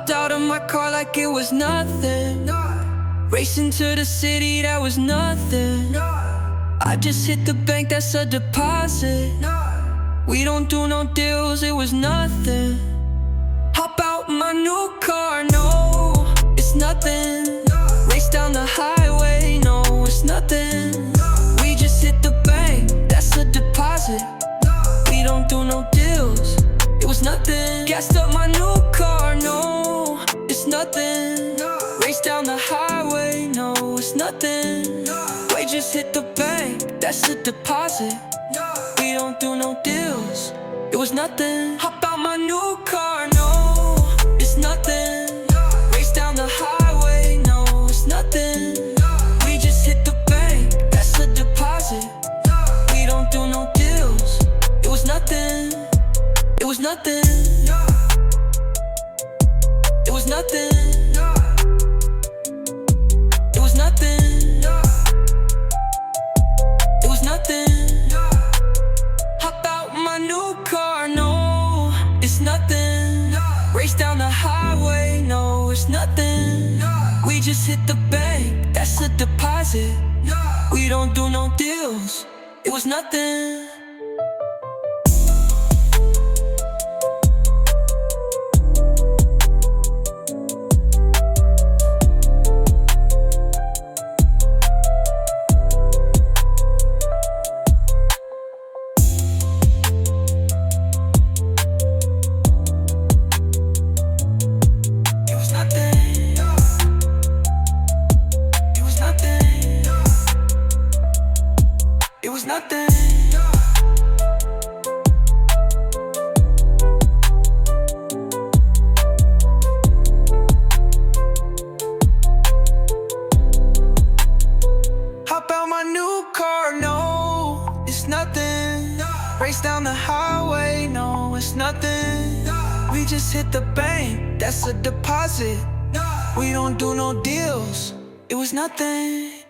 Hopped out of my car like it was nothing. Racing to the city, that was nothing. I just hit the bank, that's a deposit. We don't do no deals, it was nothing. Hop out my new car, no, it's nothing. Race down the highway, no, it's nothing. We just hit the bank, that's a deposit. We don't do no deals, it was nothing. Gassed up my new car, no, it's nothing. Race down the highway, no, it's nothing. We just hit the bank, that's a deposit. We don't do no deals, it was nothing. Hop out my new car, no, it's nothing. Race down the highway, no, it's nothing. We just hit the bank, that's a deposit. We don't do no deals, it was nothing. It was nothing. It was nothing. It was nothing. It was nothing. Hop out my new car, no, it's nothing. Race down the highway, no, it's nothing. We just hit the bank, that's a deposit. We don't do no deals, it was nothing. It was nothing. Hop out my new car, no, it's nothing. Race down the highway, no, it's nothing. We just hit the bank, that's a deposit. We don't do no deals, it was nothing.